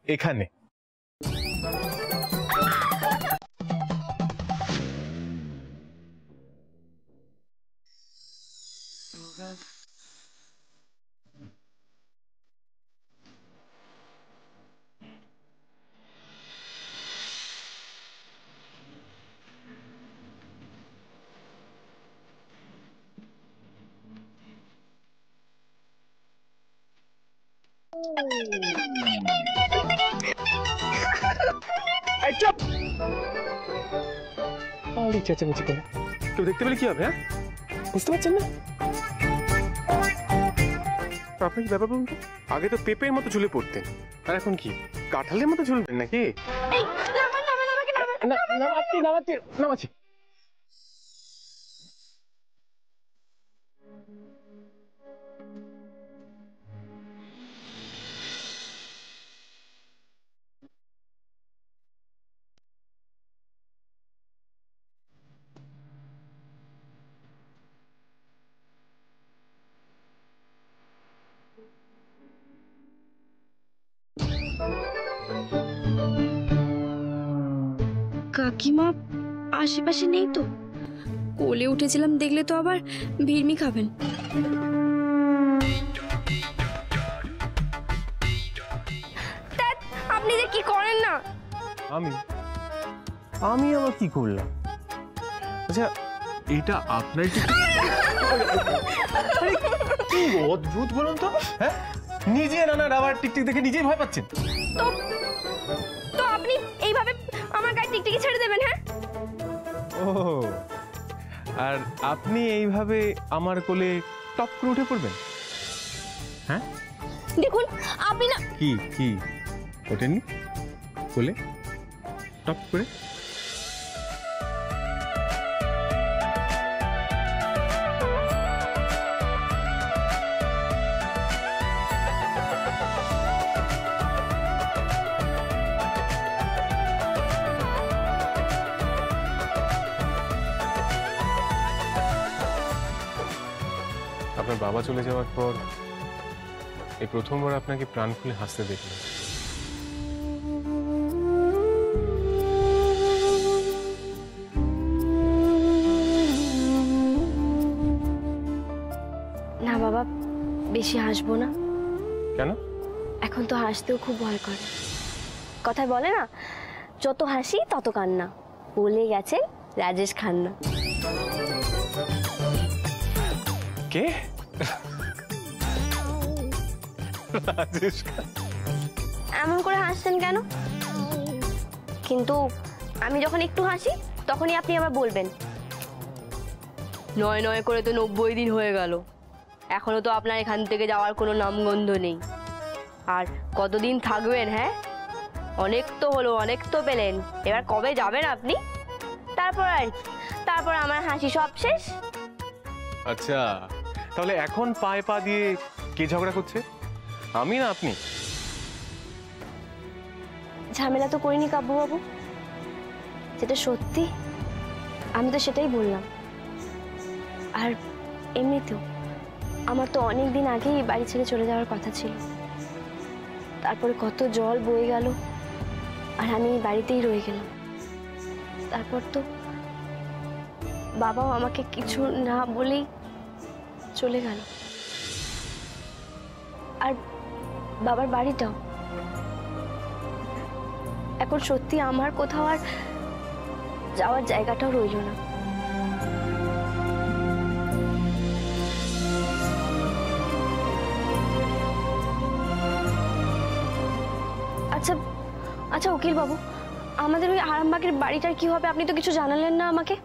এখানে। চেঁচামেচি করে কেউ দেখতে পেলে কি হবে? হ্যাঁ, বুঝতে পারছেন না? আপনি কি ব্যাপার বলুন তো? আগে তো পেঁপের মতো ঝুলে পড়তেন, আর এখন কি কাঁঠালের মতো ঝুলবেন নাকি? নামাচ্ছি। কাকিমা আশেপাশে নেই তো? কোলে উঠেছিলাম দেখলে তো আবার ভিড়মি খাবেন। আপনি যে কি করেন না? আমি আবার কি করলাম? আচ্ছা, এটা আপনার কি অদ্ভুত বলুন তো? হ্যাঁ, নিজে নানা রাবার টিকটিক দেখে নিজেই ভয় পাচ্ছেন। তো আপনি এইভাবে আমার গায়ে টিকটিকি ছেড়ে দেবেন? হ্যাঁ। ও, আর আপনি এইভাবে আমার কোলে টপ করে উঠে পড়বেন? হ্যাঁ, দেখুন আপনি না। কি ওঠেননি কোলে টপ করে? আপনার বাবা চলে যাওয়ার পর এই প্রথমবার আপনাকে প্রাণ খুলে হাসতে দেখলাম। না বাবা, বেশি হাসবো না। কেন? এখন তো হাসতেও খুব ভয় করে। কথায় বলে না, যত হাসি তত কান্না। বলে গেছে রাজেশ খান্না। কে? রাজেশ? এমন করে হাসছেন কেন? কিন্তু আমি যখন একটু হাসি তখনই আপনি আবার বলবেন, নয় নয় করে তো 90 দিন হয়ে গেল, এখনো তো আপনার এখান থেকে যাওয়ার কোনো নামগন্ধ নেই। আর কতদিন থাকবেন? হ্যাঁ, অনেক তো হলো, অনেক তো পেলেন, এবার কবে যাবেন আপনি? তারপর আমার হাসি সব শেষ। আচ্ছা, তাহলে এখন পায়ে পা দিয়ে কে ঝগড়া করছে, আমি না আপনি? ঝামেলা তো করিনি কাব্যবাবু, যেটা সত্যি আমি তো সেটাই বললাম। আর এমনিতেও আমার তো অনেক দিন আগেই বাড়ি ছেড়ে চলে যাওয়ার কথা ছিল। তারপরে কত জল বয়ে গেল আর আমি বাড়িতেই রয়ে গেলাম। তারপর তো বাবাও আমাকে কিছু না বলেই চলে গেল। আর বাবার বাড়িটাও এখন সত্যি আমার কোথাও আর যাওয়ার জায়গাটাও রইল না। আচ্ছা আচ্ছা উকিল বাবু, আমাদের ওই আরামবাগের বাড়িটার কি হবে? আপনি তো কিছু জানালেন না আমাকে।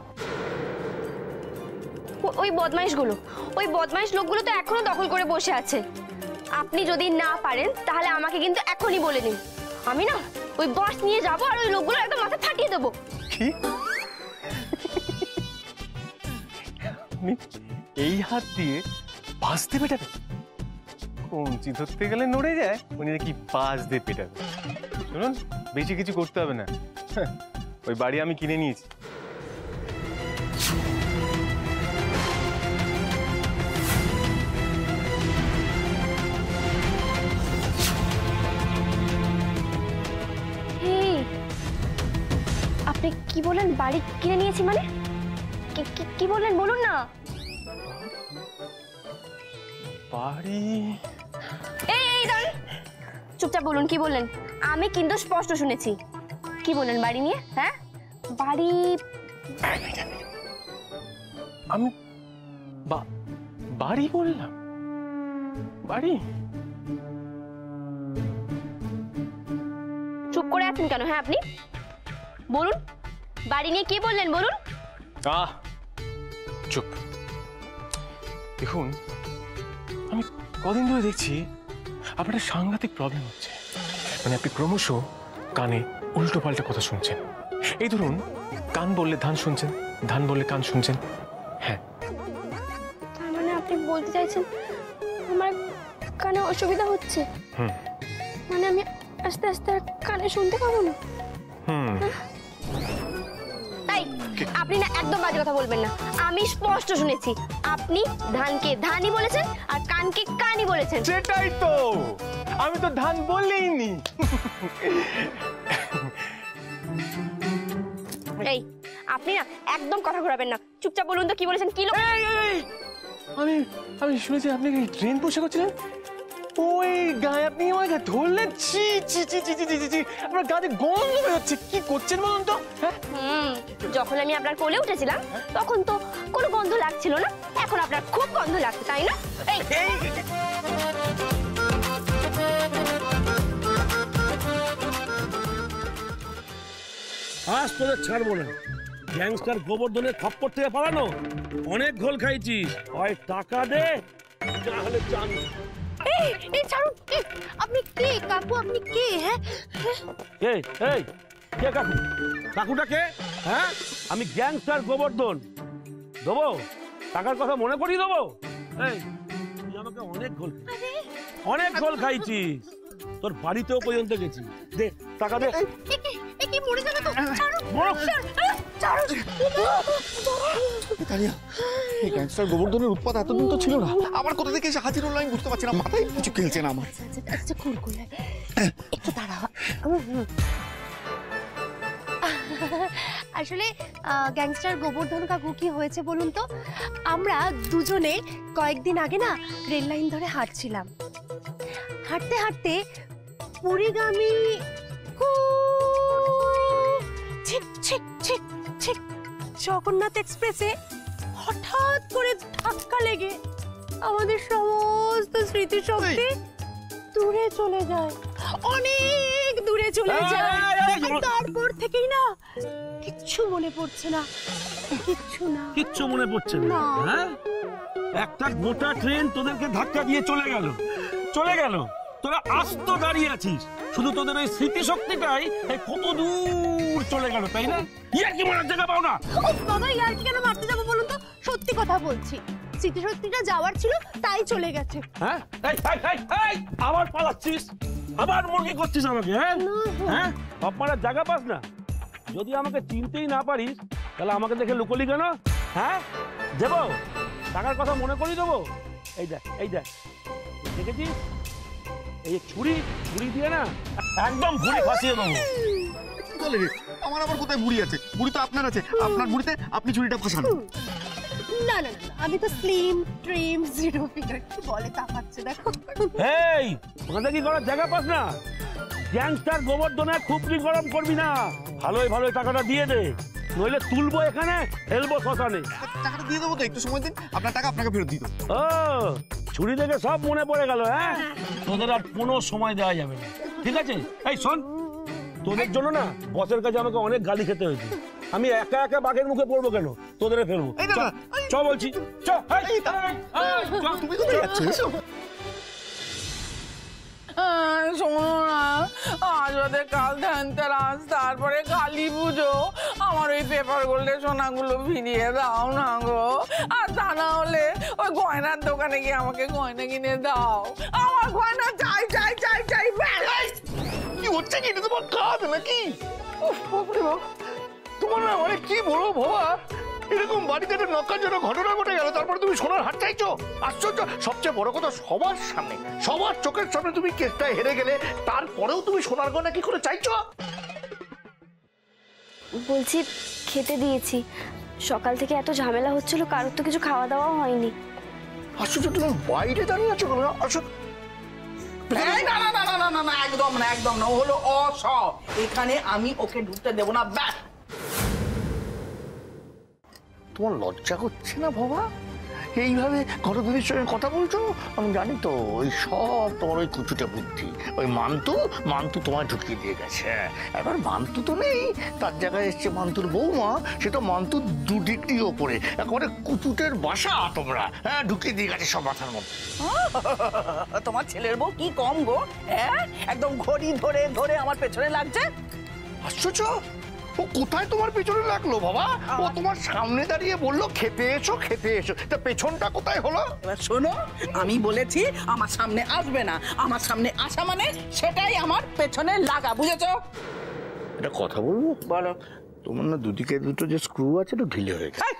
ওই বদমাইশ লোকগুলো তো এখনো দখল করে বসে আছে। আপনি যদি না পারেন তাহলে আমাকে কিন্তু এখনই বলে দিন, আমি না ওই বাস নিয়ে যাবো আর ওই লোকগুলো একদম মাথা ফাটিয়ে দেবো। এই হাত দিয়ে বাস দিয়ে পেটাবে? কঞ্চি ধরতে গেলে নড়ে যায়, উনি নাকি বাস দিয়ে পেটাবে। শুনুন, বেশি কিছু করতে হবে না, ওই বাড়ি আমি কিনে নিয়েছি। আপনি কি বললেন? বাড়ি কিনে নিয়েছি মানে কি বললেন বলুন না। বাড়ি? এই দাঁড়ান, চুপচাপ বলুন কি বললেন। আমি কিন্তু স্পষ্ট শুনেছি। কি বললেন বাড়ি নিয়ে? হ্যাঁ বাড়ি? আমি বাড়ি বললাম? বাড়ি? চুপ করে আছেন কেন? হ্যাঁ আপনি বলুন, বাড়ি নিয়ে কি বললেন বলুন। চুপ। দেখুন, আমি কদিন ধরে দেখছি আপনার সাংঘাতিক প্রবলেম হচ্ছে। মানে আপনি ক্রমশ কানে উল্টো পাল্টা কথা শুনছেন। এই ধরুন, কান বললে ধান শুনছেন, ধান বললে কান শুনছেন। হ্যাঁ, তার মানে আপনি বলতে চাইছেন আমার কানে অসুবিধা হচ্ছে? মানে আমি আস্তে আস্তে আর কানে শুনতে পাবো না? তাই আপনি না একদম বাজে কথা বলবেন না। আমি স্পষ্ট শুনেছি, আপনি ধানকে ধানই বলেছেন আর কানকে কানই বলেছেন। সেটাই তো, আমি তো ধান বলিনি। এই আপনি না একদম কথা ঘোরাবেন না, চুপচাপ বলুন তো কি বলেছেন। কি আমি শুনেছি আপনি ট্রেন পোশাক করছিলেন। ওই গায়ে আপনি আমাকে ধরলেন। ছি ছি ছি ছি ছি ছি ছি, আপনার গায়ে গন্ধ বেরোচ্ছে। কি করছেন বলুন তো? যখন আমি আপনার কোলে উঠেছিলাম তখন তো কোনো গন্ধ লাগছিল না, এখন আপনার খুব গন্ধ লাগছে, তাই না? আজ তোদের ছাড়বো না। গ্যাংস্টার গোবর্ধনের খপ্পর থেকে পালানো অনেক ঘোল খাইছিস। হয় টাকা দে, তাহলে জান। এই ছাড়ুন। আপনি কে কাকু? আপনি কে? হ্যাঁ এই এই কে কাকু? কাকুটা কে? হ্যাঁ, আমি গ্যাংস্টার গোবর্ধন। দেবো টাকার কথা মনে করিয়ে দেবো? এই তুই আমাকে অনেক ঘোল খাইছিস। তোর বাড়িতেও পর্যন্ত গেছি। দে টাকা দে। কি মরে যাবে তো? এই গ্যাংস্টার গোবর্ধনের উৎপাত এতদিন তো ছিল না। আবার কোথা থেকে এসে হাজির হলো আমি বুঝতে পারছি না। মাথায় কিছু খেলছে না আমার। আচ্ছা কুলকুল একটু দাঁড়াও। আসলে গ্যাংস্টার গোবর্ধন কাকু কি হয়েছে বলুন তো? আমরা দুজনে কয়েকদিন আগে না রেল লাইন ধরে হাঁটছিলাম। হাঁটতে হাঁটতে পুরীগামী ঠিক ঠিক ঠিক ঠিক জগন্নাথ এক্সপ্রেসে হঠাৎ করে ধাক্কা লেগে আমাদের সমস্ত স্মৃতিশক্তি দূরে চলে যায়, অনেক দূরে চলে যায়। তারপর থেকেই না কিচ্ছু মনে পড়ছে না, কিচ্ছু মনে পড়ছে না। হ্যাঁ, একটা গোটা ট্রেন তোদেরকে ধাক্কা দিয়ে চলে গেল। তোরা আস্ত দাঁড়িয়ে আছিস, শুধু তোদের ওই স্মৃতিশক্তিটাই কত দূর চলে গেল, তাই না? ইয়ার কি মারার জায়গা পাও না? বাবা ইয়ার কি কেন মারতে যাবো বলুন তো? সত্যি কথা বলছি, স্মৃতিশক্তিটা যাওয়ার ছিল তাই চলে গেছে। হ্যাঁ, আবার পালাচ্ছিস, আবার মুরগি করছিস আমাকে। হ্যাঁ, আপনার জায়গা পাস না। যদি আমাকে চিনতেই না পারিস তাহলে আমাকে দেখে লুকোলি কেন? হ্যাঁ, দেবো টাকার কথা মনে করি দেবো। এই দেখ দেখেছিস এই ছুরি দিয়ে না একদম ঘুরে ফাঁসিয়ে দেবো। বলে আমার আবার কোথায় বুড়ি আছে? বুড়ি তো আপনার আছে, আপনার বুড়িতে আপনি ছুরিটা ফাঁসান। না না না, আমি তো স্লিম ট্রিম জিরো ফিগার। কি বলে তাকাচ্ছে দেখো। এই ওখানে কি করার জায়গা পাস না? গ্যাংস্টার গোবর্ধনে খুবই গরম করবি না। ভালোই টাকাটা দিয়ে দে, নইলে তুলবো এখানে, ফেলবো শ্মশানে। টাকাটা দিয়ে দেবো তো, একটু সময় দিন, আপনার টাকা আপনাকে ফেরত দিত। ও ছুরি দেখে সব মনে পড়ে গেল। হ্যাঁ, তোদের আর কোনো সময় দেওয়া যাবে না, ঠিক আছে? এই শোন, তোদের জন্য না বসের কাছে আমাকে অনেক গালি খেতে হয়েছে। আমি একা বাঘের মুখে পড়বো কেন? তোদের ফেলবো। চ বলছি, চ। তুমি কোথায় যাচ্ছ? শোনো না, আজ ওদের কাল ধনতেরাস, তারপরে কালী পুজো। আমার ওই পেপার গোল্ডের সোনাগুলো ফিরিয়ে দাও না গো। আর তা না হলে ওই গয়নার দোকানে গিয়ে আমাকে গয়না কিনে দাও। আমার গয়না চাই। কি হচ্ছে কি? এটা তোমার কাজ নাকি? তোমার না মানে কি বলবো বাবা, এরকম বাড়িতে একটা নক্কারজনক ঘটনা ঘটে গেল, তারপরে তুমি সোনার হার চাইছো? আশ্চর্য। সবচেয়ে বড় কথা, সবার সামনে, সবার চোখের সামনে তুমি কেসটা হেরে গেলে, তারপরেও তুমি সোনার গয়না কি করে চাইছো? বলছি খেতে দিয়েছি, সকাল থেকে এত ঝামেলা হচ্ছিল, কারোর তো কিছু খাওয়া দাওয়াও হয়নি। আশ্চর্য, তুমি বাইরে দাঁড়িয়ে আছো কেন? আসো। এই না না না না না না না, একদম না, একদম না, ও হলো অস, এখানে আমি ওকে ঢুকতে দেবো না, ব্যাস। তোমার লজ্জা করছে না বাবা? এইভাবে ঘটদিদির সঙ্গে কথা বলছো? আমি জানি তো, ওই সব তোমার ওই কুচুটা বুদ্ধি। ওই মান্তু তোমায় ঢুকিয়ে দিয়ে গেছে। এবার মান্তু তো নেই, তার জায়গায় এসছে মান্তুর বৌমা। সে তো মান্তুর 2 ডিগ্রি ওপরে, একেবারে কুচুটের বাসা তোমরা। হ্যাঁ, ঢুকিয়ে দিয়ে গেছে সব মাথার মধ্যে। তোমার ছেলের বউ কি কম গো, হ্যাঁ? একদম ঘড়ি ধরে ধরে আমার পেছনে লাগছে। আশ্চর্য, ও কোথায় তোমার পেছনে লাগলো বাবা? ও তোমার সামনে দাঁড়িয়ে বললো খেতে এসো খেতে এসো, তা পেছনটা কোথায় হলো? এবার শোনো, আমি বলেছি আমার সামনে আসবে না, আমার সামনে আসা মানে সেটাই আমার পেছনে লাগা, বুঝেছো? এটা কথা বলবো? বলো। তোমার না দুদিকে দুটো যে স্ক্রু আছে, তো ঢিলে হয়ে গেছে।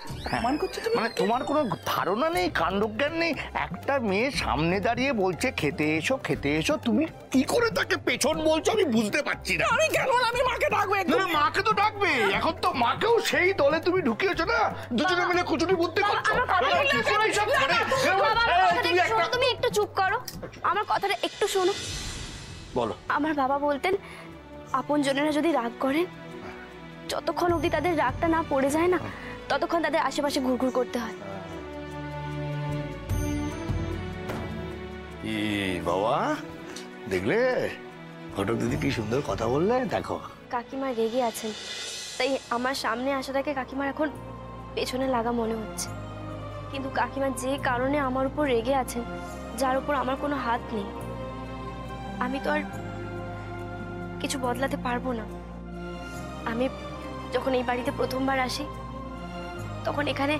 মান করছো তুমি? মানে তোমার কোনো ধারণা নেই, কাণ্ডজ্ঞান নেই। একটা মেয়ে সামনে দাঁড়িয়ে বলছে খেতে এসো খেতে এসো, তুমি কি করে তাকে পেছন বলছো আমি বুঝতে পারছি না। আমি কেন, আমি মাকে ডাকবো। না, মাকে তো ডাকবে, এখন তো মাকেও সেই দলে তুমি ঢুকিয়েছো না। দুজনে মিলে কুচুরি বুদ্ধি করছো। তুমি একটু চুপ করো, আমার কথাটা একটু শোনো। বলো। আমার বাবা বলতেন আপনজনেরা যদি রাগ করেন, যতক্ষণ অবধি তাদের রাগটা না পড়ে যায় না, ততক্ষণ তাদের আশেপাশে ঘুরঘুর করতে হয়। বাবা দেখলে ঘটক দিদি কি সুন্দর কথা বললে, দেখো। কাকিমা রেগে আছেন, তাই আমার সামনে আসাটাকে কাকিমার এখন পেছনে লাগা মনে হচ্ছে। কিন্তু কাকিমা যে কারণে আমার উপর রেগে আছেন, যার উপর আমার কোনো হাত নেই, আমি তো আর কিছু বদলাতে পারবো না। আমি যখন এই বাড়িতে প্রথমবার আসি, তখন এখানে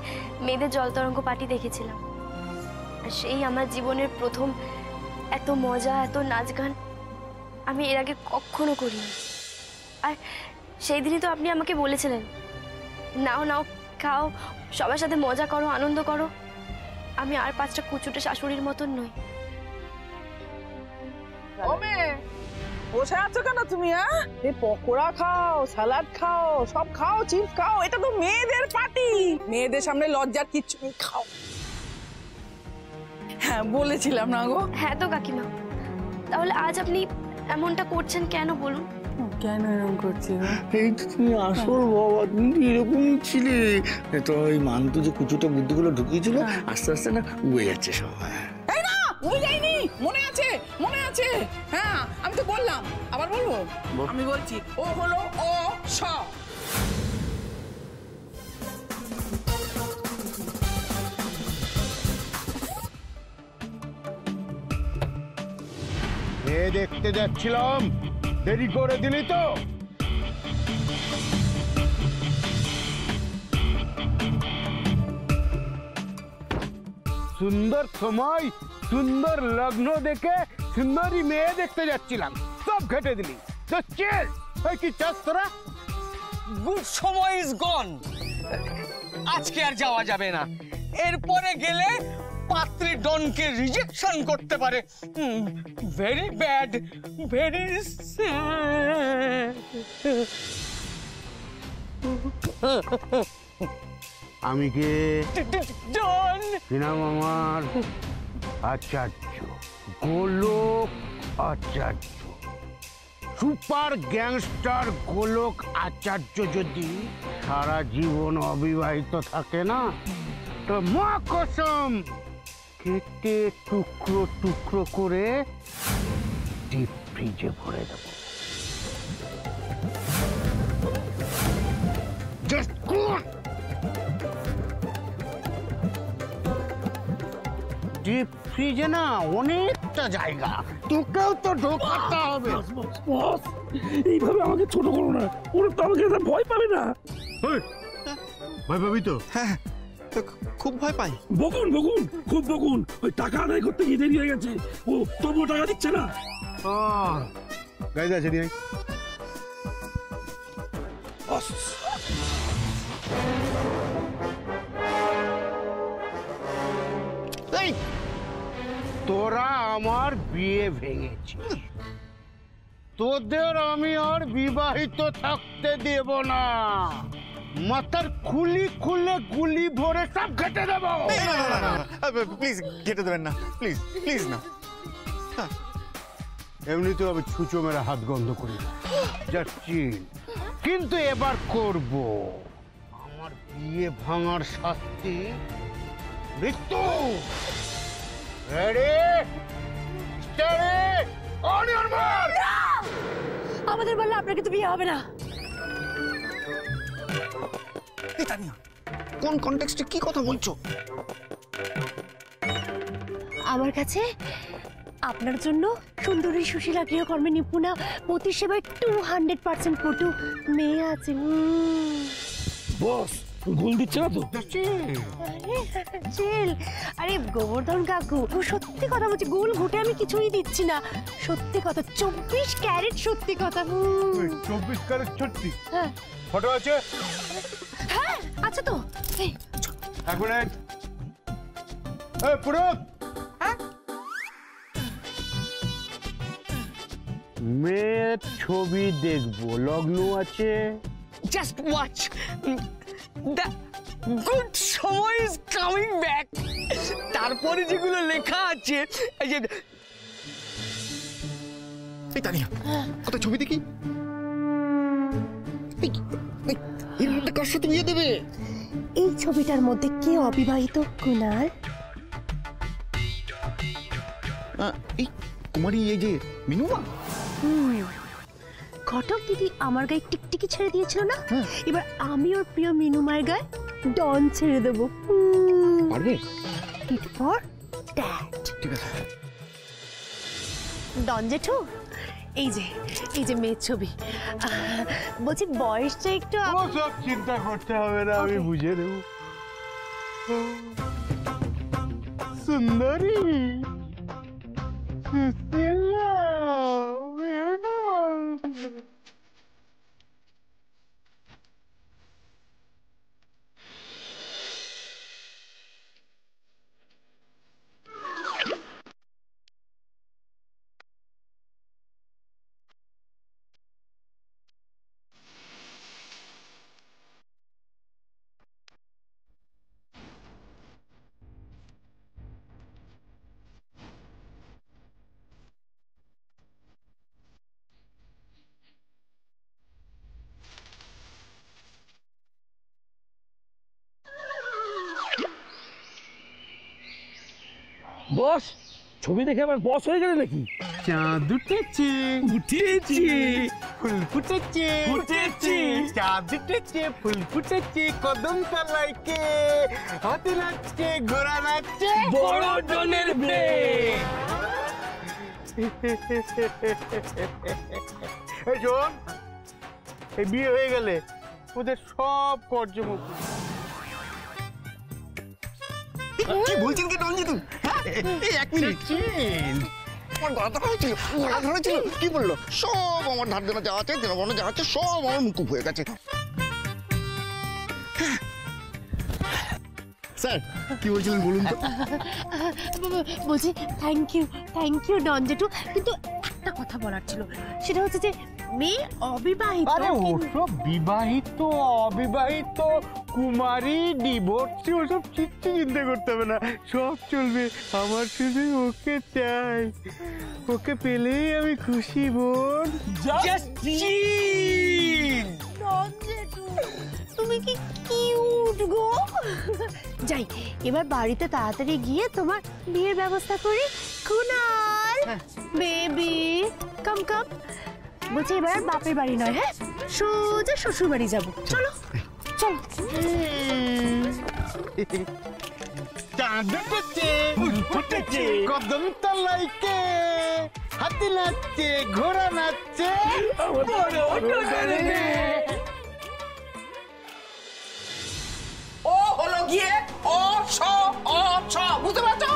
মেয়েদের জলতরঙ্গ পার্টি দেখেছিলাম, আর সেই আমার জীবনের প্রথম এত মজা, এত নাচ গান আমি এর আগে কখনো করিনি। আর সেই দিনই তো আপনি আমাকে বলেছিলেন, নাও নাও, খাও, সবার সাথে মজা করো, আনন্দ করো। আমি আর 5টা কুচুটে শাশুড়ির মতন নই। বসে আছো কেন তুমি? এই পকোড়া খাও, স্যালাড খাও, সব খাও, চিপস খাও, এটা তো মেয়েদের পার্টি, মেয়েদের সামনে লজ্জার কিচ্ছু নেই, খাও। হ্যাঁ বলেছিলাম না গো? হ্যাঁ তো কাকিমা, তাহলে আজ আপনি এমনটা করছেন কেন বলুন? কেন এরকম করছি? এই তো তুমি আসল বাবা, তুমি তো এরকমই ছিলে। তো ওই মান্তু যে কুচুটা বুদ্ধিগুলো ঢুকিয়েছিল, আস্তে আস্তে না উড়ে যাচ্ছে সব। এই না, উড়ে যায়নি, মনে আছে, মনে আছে। হ্যাঁ আমি তো বললাম, আবার বলবো? আমি বলছি, ও হলো অ স। মেয়ে দেখতে যাচ্ছিলাম, দেরি করে দিলি তো। সুন্দর সময়, সুন্দর লগ্ন দেখে সুন্দরী মেয়ে দেখতে যাচ্ছিলাম, সব ঘেটে দিলি। তো চল, কি চাস তোরা? গুড সময় ইজ গন। আজকে আর যাওয়া যাবে না, এরপরে গেলে পাত্রী ডনকে রিজেকশন করতে পারে। Very bad, very sad. আমি কে? ডন। নাম আমার আচার্য, গোলক আচার্য, সুপার গ্যাংস্টার গোলক আচার্য। যদি সারা জীবন অবিবাহিত থাকে না, তো মা কসম কেটে টুকরো টুকরো করে ডিপ ফ্রিজে ভরে দেব। Just good. ডিপ ফ্রিজে না অনেকটা জায়গা, তোকেও তো ঢোকাতে হবে। বস, এইভাবে আমাকে ছোট করো না, ওরা তো আমাকে ভয় পাবে না। ভয় পাবি তো? হ্যাঁ, তো খুব ভয় পাই। বকুন বকুন, খুব বকুন। ওই টাকা আদায় করতে গিয়ে দেরি হয়ে গেছে, ও তবুও টাকা দিচ্ছে না। গাইজ আছে দিয়ে তোরা আমার বিয়ে ভেঙেছিস, তোদের আমি আর বিবাহিত থাকতে দেব না। মাথার খুলি খুলে গুলি ভরে সব কেটে দেবো। প্লিজ কেটে দেবেন না, প্লিজ প্লিজ না। এমনিতেও আমি ছুঁচো মেরে হাত গন্ধ করি যাচ্ছি, কিন্তু এবার করব। আমার বিয়ে ভাঙার শাস্তি মৃত্যু। Ready study on your mark. আমাদের বললে আপনার কিন্তু বিয়ে হবে না। এই তানিয়া, কোন কনটেক্সটে কি কথা বলছো? আমার কাছে আপনার জন্য সুন্দরী সুশীলা গৃহকর্মে নিপুণা পতি সেবায় 200% পটু মেয়ে আছে। বস গোল দিচ্ছে না তো? চিল। আরে গোবর্ধন কাকু, সত্যি কথা বলছি, গোল ঘুটে আমি কিছুই দিচ্ছি না। সত্যি কথা, 24 ক্যারেট সত্যি কথা। 24 ক্যারেট সত্যি? হ্যাঁ। ফটো আছে? হ্যাঁ আছে তো। এক মিনিট। এই পুরুত, মেয়ের ছবি দেখবো, লগ্ন আছে? জাস্ট ওয়াচ, দ্য গুড সময় ইজ কামিং ব্যাক। তারপরে যেগুলো লেখা আছে, এই যে এই তানিয়া, কোথায় ছবি দেখি? এর মধ্যে কার সাথে বিয়ে দেবে? এই ছবিটার মধ্যে কে অবিবাহিত কুনাল? এই কুমারী, এই যে মিনুমা। ঘটক দিদি আমার গায়ে টিকটিকি ছেড়ে দিয়েছিল না, এবার আমি ওর প্রিয় মিনুমার গায়ে ডন ছেড়ে দেবো। পারবে? Tit for tat. ঠিক আছে। ডন জেঠু, এই যে মেয়ের ছবি। বলছি বয়সটা একটু সব চিন্তা করতে হবে না, আমি বুঝে দেব। সুন্দরী বস ছবি দেখে আবার বস হয়ে গেলে নাকি? চাঁদ উঠেছে, উঠেছি, ফুল ফুটেছে, ফুটেছে, চাঁদ উঠেছে, ফুল ফুটেছে, কদম তলায় কে হাতে নাচছে, ঘোড়া নাচছে, বড় ডনের ব্রেক। এই শোন, এই বিয়ে হয়ে গেলে ওদের সব কর্যমুক্ত। কি বলছেন কি রঞ্জিত? এই এক মিনিট, আমার গলা ধরা হয়েছিল, গলা ধরেছিল। কি বললো? সব আমার ধার দেনা যা আছে, দেনা বনা যা আছে, সব আমার মুকুব হয়ে গেছে। স্যার কি বলছিলেন বলুন তো? বলছি থ্যাংক ইউ ডন জেঠু, কিন্তু একটা কথা বলার ছিল, সেটা হচ্ছে যে মেয়ে অবিবাহিত। আরে ওসব বিবাহিত অবিবাহিত কুমারী ডিভোর্সি ওসব কিচ্ছু চিন্তা করতে হবে না, সব চলবে। আমার শুধু ওকে চাই, ওকে পেলেই আমি খুশি বোন। ডন জেঠু তুমি কি কিউট গো। যাই এবার বাড়িতে তাড়াতাড়ি গিয়ে তোমার বিয়ের ব্যবস্থা করি। কুনাল বেবি কাম কাম। বলছি এবার আর বাপের বাড়ি নয়, হ্যাঁ সোজা শ্বশুর বাড়ি যাবো। চলো চলো। চাঁদ উঠেছে, ফুল ফুটেছে, কদম তলায় কে হাতি নাচছে, ঘোড়া নাচছে, ও হলো গিয়ে অ ছ বুঝতে পারছো?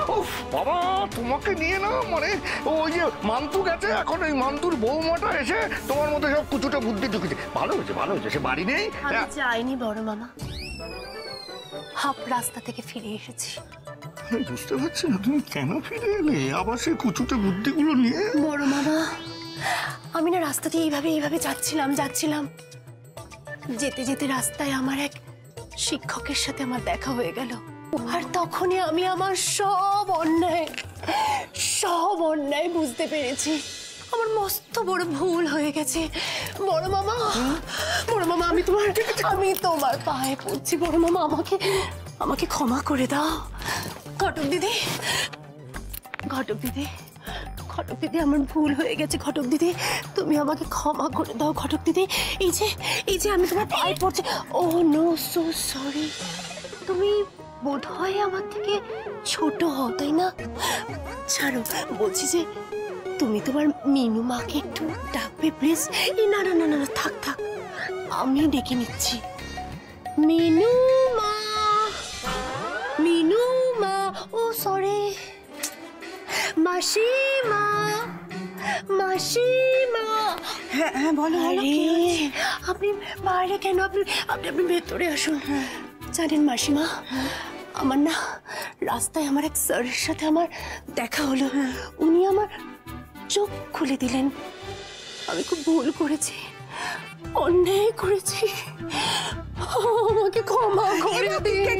বাবা তোমাকে নিয়ে না, মানে ওই যে মান্তু গেছে, এখন ওই মান্তুর বৌমাটা এসে তোমার মধ্যে সব কুচুটা বুদ্ধি ঢুকেছে। ভালো হয়েছে, ভালো হয়েছে, সে বাড়ি নেই। আমি যাইনি বড় মামা, হাফ রাস্তা থেকে ফিরে এসেছি। আমি বুঝতে পারছি না তুমি কেন ফিরে এলে আবার সেই কুচুটে বুদ্ধিগুলো নিয়ে। বড় মামা আমি না রাস্তা দিয়ে এইভাবে যাচ্ছিলাম যেতে যেতে রাস্তায় আমার এক শিক্ষকের সাথে আমার দেখা হয়ে গেল। আর তখনই আমি আমার সব অন্যায় বুঝতে পেরেছি। আমার মস্ত বড় ভুল হয়ে গেছে। বড় মামা আমি তোমার পায়ে পড়ছি। বড় মামা আমাকে ক্ষমা করে দাও। ঘটক দিদি আমার ভুল হয়ে গেছে। ঘটক দিদি তুমি আমাকে ক্ষমা করে দাও। ঘটক দিদি এই যে আমি তোমার পায়ে পড়ছি। ও নো, সো সরি। তুমি বোধহয় আমার থেকে ছোট হও, তাই না? ছাড়ো, বলছি যে তুমি তোমার মিনু মাকে একটু ডাকবে প্লিজ। না, থাক আমি ডেকে নিচ্ছি। মিনু মা, ও সরি, মাসিমা। হ্যাঁ বলো। আপনি বাইরে কেন? আপনি ভেতরে আসুন। জানেন মাসিমা, আমার না রাস্তায় আমার এক স্যারের সাথে আমার দেখা হলো। উনি আমার চোখ খুলে দিলেন। আমি খুব ভুল করেছি, অন্যায় করেছি। আমাকে ক্ষমা করে দিন।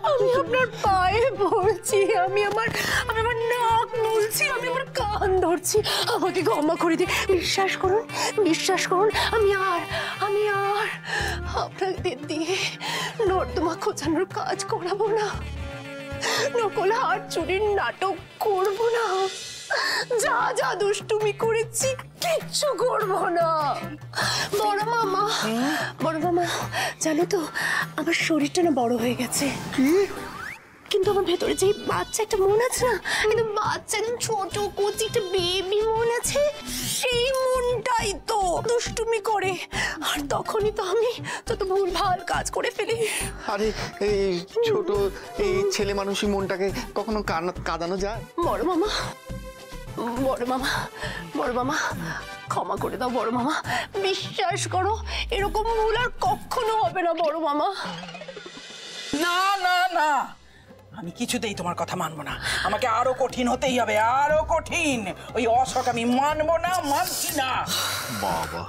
আমি আপনার পায়ে পড়ছি। আমি আমার নাক মুলছি, আমি আমার কান ধরছি। আমাকে ক্ষমা করে দিন। বিশ্বাস করুন আমি আর আপনাদের দিয়ে নর্দমা খোঁচানোর কাজ করাবো না, নকল হার চুরির নাটক করবো না। যা দুষ্টুমি করেছি কিচ্ছু করবো না। বড় মামা জানো তো, আমার শরীরটা না বড় হয়ে গেছে। কিন্তু আমার ভেতরে যে বাচ্চা একটা মন আছে না, কিন্তু বাচ্চা একদম ছোট কচি একটা বেবি মন আছে, সেই মনটাই তো দুষ্টুমি করে। আর তখনই তো আমি ভুল ভাল কাজ করে ফেলি। আরে এই ছোট এই ছেলে মানুষই মনটাকে কখনো কাঁদানো যায়? বড় মামা ক্ষমা করে দাও। বড় মামা বিশ্বাস করো, এরকম ভুল আর কখনো হবে না। বড় মামা না, আমি কিছুতেই তোমার কথা মানবো না। আমাকে আরো কঠিন হতেই হবে, আরো কঠিন। ওই অশোক আমি মানবো না, মানছি না। বাবা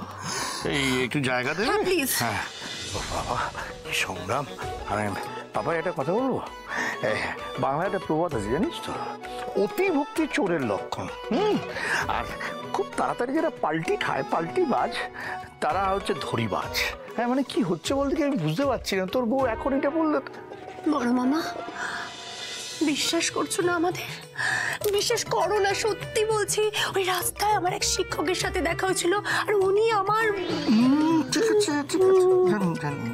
এই একটু জায়গা দেবে প্লিজ। হ্যাঁ বাবা সংগ্রাম। বাবা একটা কথা বলবো, বাংলায় একটা প্রবাদ আছে জানিস তো, অতি ভক্তি চোরের লক্ষণ। আর খুব তাড়াতাড়ি যারা পাল্টি খায়, পাল্টিবাজ, তারা হচ্ছে ধরিবাজ। হ্যাঁ মানে কি হচ্ছে বলতে কি আমি বুঝতে পারছি না। তোর বউ এখন এটা বললে। বড় মামা বিশ্বাস করছো না আমাদের? বিশ্বাস করো না, সত্যি বলছি। ওই রাস্তায় আমার এক শিক্ষকের সাথে দেখা হয়েছিল, আর উনি আমার ঠিক আছে জানি।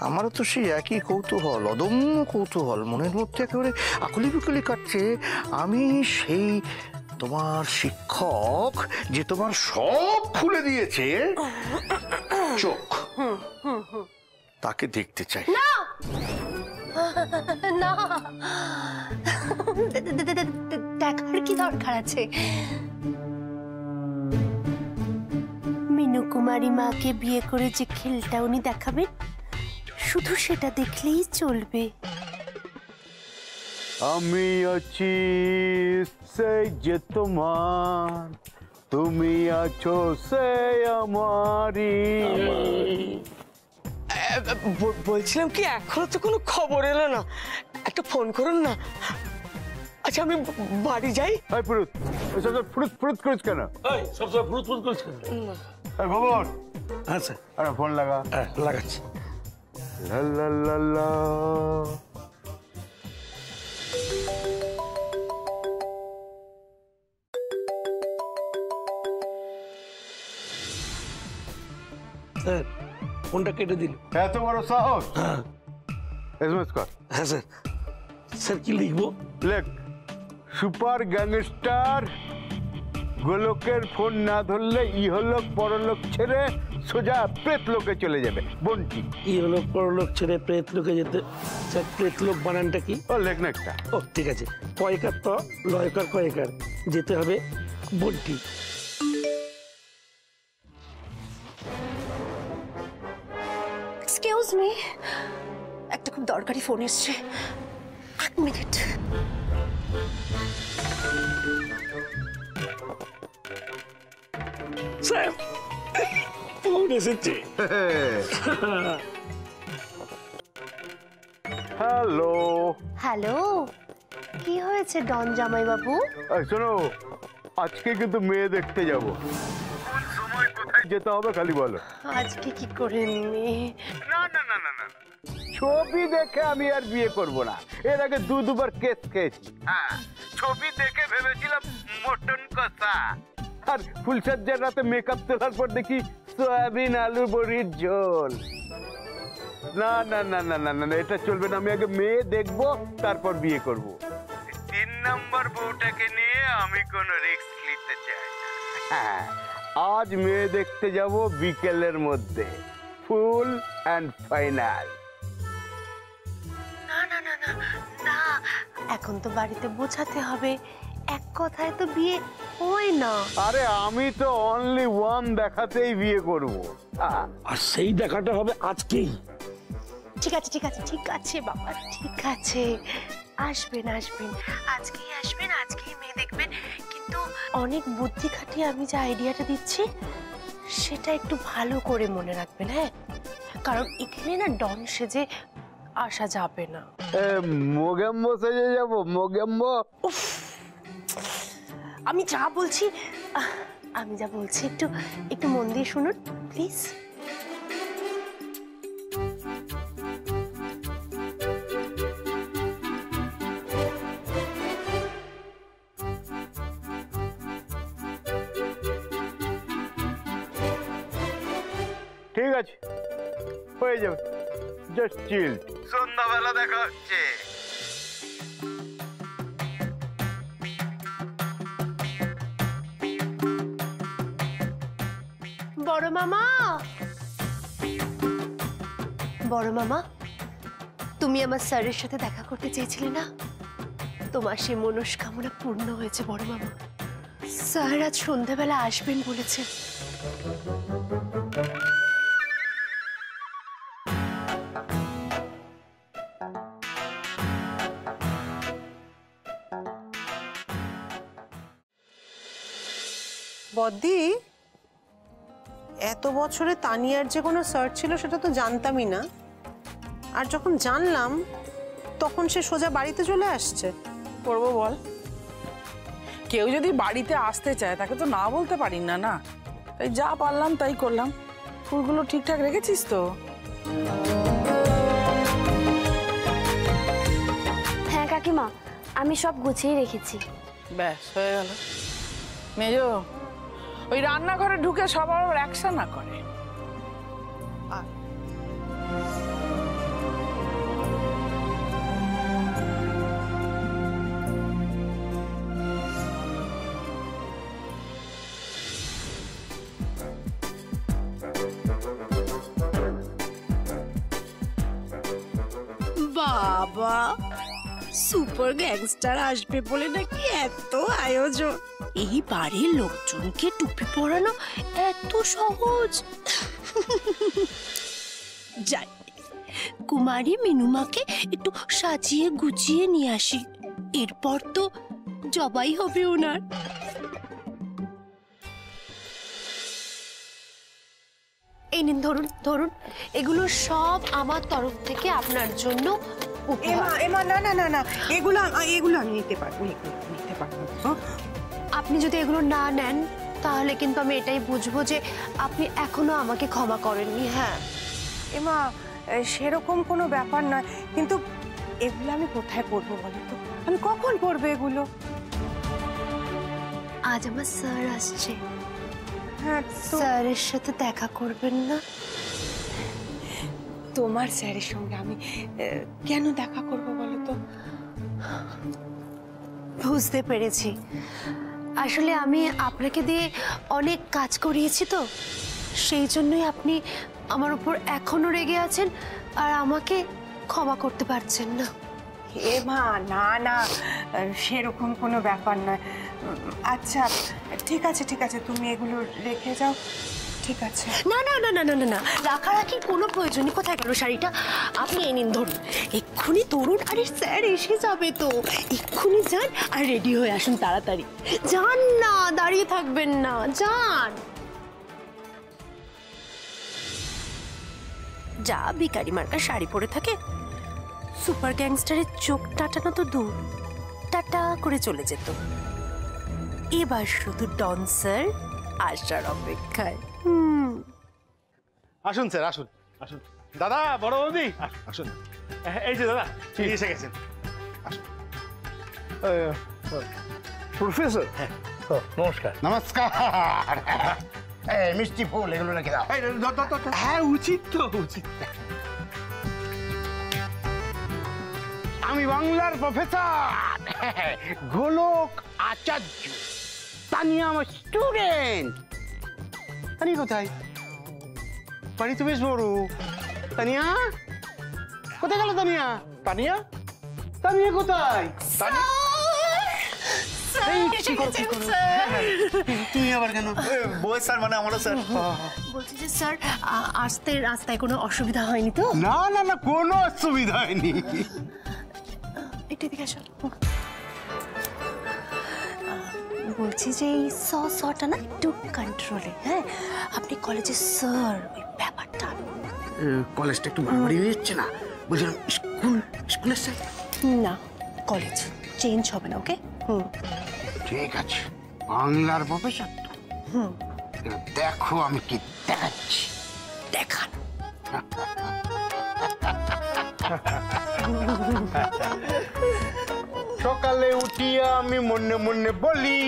আমারও তো সেই একই কৌতূহল, অদম্য কৌতূহল মনের মধ্যে একেবারে আকুলি বিকুলি কাটছে। আমি সেই তোমার শিক্ষক যে তোমার সব খুলে দিয়েছে চোখ, তাকে দেখতে চাই। না দেখার কি দরকার আছে? মিনু কুমারী মাকে বিয়ে করে যে খেলটা উনি দেখাবেন, শুধু সেটা দেখলেই চলবে। আমি আছি সেই যে তোমার, তুমি আছো সেই আমারই। বলছিলাম কি, এখনো তো কোনো খবর এলো না, একটা ফোন করুন না। আচ্ছা আমি বাড়ি যাই। ফুরুত ফুরুত করিস কেন? সবসময় ফুরুত করিস কেন? ভবন, হ্যাঁ স্যার। আরে ফোন লাগা। লাগাচ্ছি। লা লা লা লা। স্যার ফোনটা কেটে দিল। এত বড় সাহস! এসএমএস কর। হ্যাঁ স্যার। স্যার কি লিখবো? লেখ, সুপার গ্যাংস্টার গোলকের ফোন না ধরলে ইহলোক পরলোক ছেড়ে সোজা প্রেত লোকে চলে যাবে। বন্টি। ইহলোক পরলোক ছেড়ে প্রেত লোকে যেতে। স্যার প্রেত লোক বানানটা কি? ও লেখ না একটা। ও ঠিক আছে, কয়কার তো লয়কার কয়কার, যেতে হবে বন্টি। এক্সকিউজ মি, একটা খুব দরকারি ফোন এসছে, 1 মিনিট। স্যার ফোন এসেছে। হ্যালো। হ্যালো, কি হয়েছে ডন জামাই বাবু? শোনো, আজকে কিন্তু মেয়ে দেখতে যাব। কোন সময় কোথায় যেতে হবে খালি বলো। আজকে কি করে মেয়ে? না না না না না, ছবি দেখে আমি আর বিয়ে করব না। এর আগে দুবার কেস খেয়েছি। হ্যাঁ, ছবি দেখে ভেবেছিলাম মটন কষা, আর ফুলসজ্জার রাতে মেকআপ তোলার পর দেখি সয়াবিন আলু বড়ির ঝোল। না না না না না না, এটা চলবে না। আমি আগে মেয়ে দেখবো, তারপর বিয়ে করব। 3 নম্বর বউটাকে নিয়ে আমি কোনো রিস্ক নিতে চাই না। হ্যাঁ, আজ মেয়ে দেখতে যাব বিকেলের মধ্যে, ফুল অ্যান্ড ফাইনাল। না না না না না, এখন তো বাড়িতে বোঝাতে হবে, এক কথায় তো বিয়ে হয় না। আরে আমি তো অনলি ওয়ান দেখাতেই বিয়ে করব। আর সেই দেখাটা হবে আজকেই। ঠিক আছে ঠিক আছে ঠিক আছে বাবা, ঠিক আছে, আসবেন আসবেন, আজকেই আসবেন, আজকেই মেয়ে দেখবেন। কিন্তু অনেক বুদ্ধি খাটিয়ে আমি যে আইডিয়াটা দিচ্ছি সেটা একটু ভালো করে মনে রাখবেন, হ্যাঁ? কারণ এখানে না ডন সেজে আসা যাবে না। মোগেম্বো সেজে যাব? মোগেম্বো? আমি যা বলছি একটু একটু মন দিয়ে শুনুন প্লিজ। ঠিক আছে, হয়ে যাবে। Just chill. সন্ধ্যাবেলা দেখা হচ্ছে। বড় মামা, বড় মামা, তুমি আমার স্যারের সাথে দেখা করতে চেয়েছিলে না? তোমার সেই মনস্কামনা পূর্ণ হয়েছে বড় মামা। স্যার আজ সন্ধ্যাবেলা আসবেন বলেছে। বদ্দি, এত বছরে তানিয়ার যে কোনো সার্চ ছিল সেটা তো জানতামই না। আর যখন জানলাম তখন সে সোজা বাড়িতে চলে আসছে। করবো বল, কেউ যদি বাড়িতে আসতে চায় তাকে তো না বলতে পারি না। না, তাই যা পারলাম তাই করলাম। ফুলগুলো ঠিকঠাক রেখেছিস তো? হ্যাঁ কাকিমা, আমি সব গুছিয়ে রেখেছি। ব্যাস হয়ে গেল। মেজো, ওই রান্নাঘরে ঢুকে সবার অ্যাকশন না করে। বাবা, সুপার গ্যাংস্টার আসবে বলে নাকি এত আয়োজন। এই বাড়ির লোকজনকে টুপি পরানো এত সহজ? যাই, কুমারী মিনুমাকে একটু সাজিয়ে গুছিয়ে নিয়ে আসি, এরপর তো জবাই হবে ওনার। এই নিন, ধরুন ধরুন, এগুলো সব আমার তরফ থেকে আপনার জন্য উপহার। এমা না না না না, এগুলো এগুলো আমি নিতে পারবো, নিতে পারবো। আপনি যদি এগুলো না নেন তাহলে কিন্তু আমি এটাই বুঝবো যে আপনি এখনো আমাকে ক্ষমা করেননি। হ্যাঁ এমা, সেরকম কোনো ব্যাপার নয়, কিন্তু এগুলো আমি কোথায় পড়বো বলো তো? আমি কখন পড়বো এগুলো? আজ আমার স্যার আসছে। হ্যাঁ, স্যারের সাথে দেখা করবেন না? তোমার স্যারের সঙ্গে আমি কেন দেখা করবো বলো তো? বুঝতে পেরেছি, আসলে আমি আপনাকে দিয়ে অনেক কাজ করিয়েছি তো, সেই জন্যই আপনি আমার উপর এখনো রেগে আছেন আর আমাকে ক্ষমা করতে পারছেন না। মা না না, সেরকম কোনো ব্যাপার নয়। আচ্ছা ঠিক আছে ঠিক আছে, তুমি এগুলো রেখে যাও। ঠিক আছে। না না না না না না না, রাখারাখির কোনো প্রয়োজনই। কোথায় গেল শাড়িটা? আপনি এ নিন, ধরুন, এক্ষুনি তরুণ। আরে স্যার এসে যাবে তো, এক্ষুনি যান আর রেডি হয়ে আসুন তাড়াতাড়ি। যান না, দাঁড়িয়ে থাকবেন না, যান। যা ভিখারি মার্কা শাড়ি পরে থাকে। সুপার গ্যাংস্টারের চোখ টাটানো তো দূর, টাটা করে চলে যেত। এবার শুধু ডন স্যার আসার অপেক্ষায়। আসুন স্যার, আসুন আসুন। দাদা, বড় বৌদি, আসুন। এই যে দাদা, এসে গেছেন। আসুন। প্রফেসর, নমস্কার। নমস্কার। এই মিষ্টি ফুল এগুলো রেখে দাও। হ্যাঁ, উচিত তো, উচিত। আমি বাংলার প্রফেসর গোলক আচার্য। তানিয়া আমার স্টুডেন্ট। তানি কোথায়? বাড়ি তো বেশ বড়। তানিয়া কোথায় গেল? তানিয়া, তানিয়া, তানিয়া কোথায়? তুমি আবার কেন? বউয়ের স্যার মানে আমারও স্যার। বলছি যে স্যার, আসতে রাস্তায় কোনো অসুবিধা হয়নি তো? না না না, কোনো অসুবিধা হয়নি। একটু এদিকে আসো। বলছি যে এই সটা না একটু কন্ট্রোলে। হ্যাঁ, আপনি কলেজে স্যার, ওই ব্যাপারটা। কলেজটা একটু বাড়াবাড়ি হয়ে যাচ্ছে না? বলছিলাম স্কুলের স্যার। না, কলেজ চেঞ্জ হবে না। ওকে? ঠিক আছে, বাংলার প্রফেসর তো। দেখো আমি কি দেখাচ্ছি। দেখান। সকালে উঠিয়া আমি মনে মনে বলি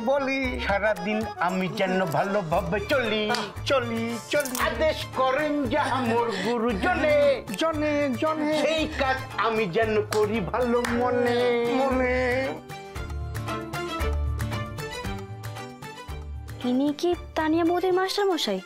বলি সারাদিন আমি যেন ভালোভাবে চলি আদেশ করেন যাহা মোর গুরু জনে সেই কাজ আমি যেন করি ভালো মনে। ইনি কি তানিয়া বৌদির মাস্টার মশাই?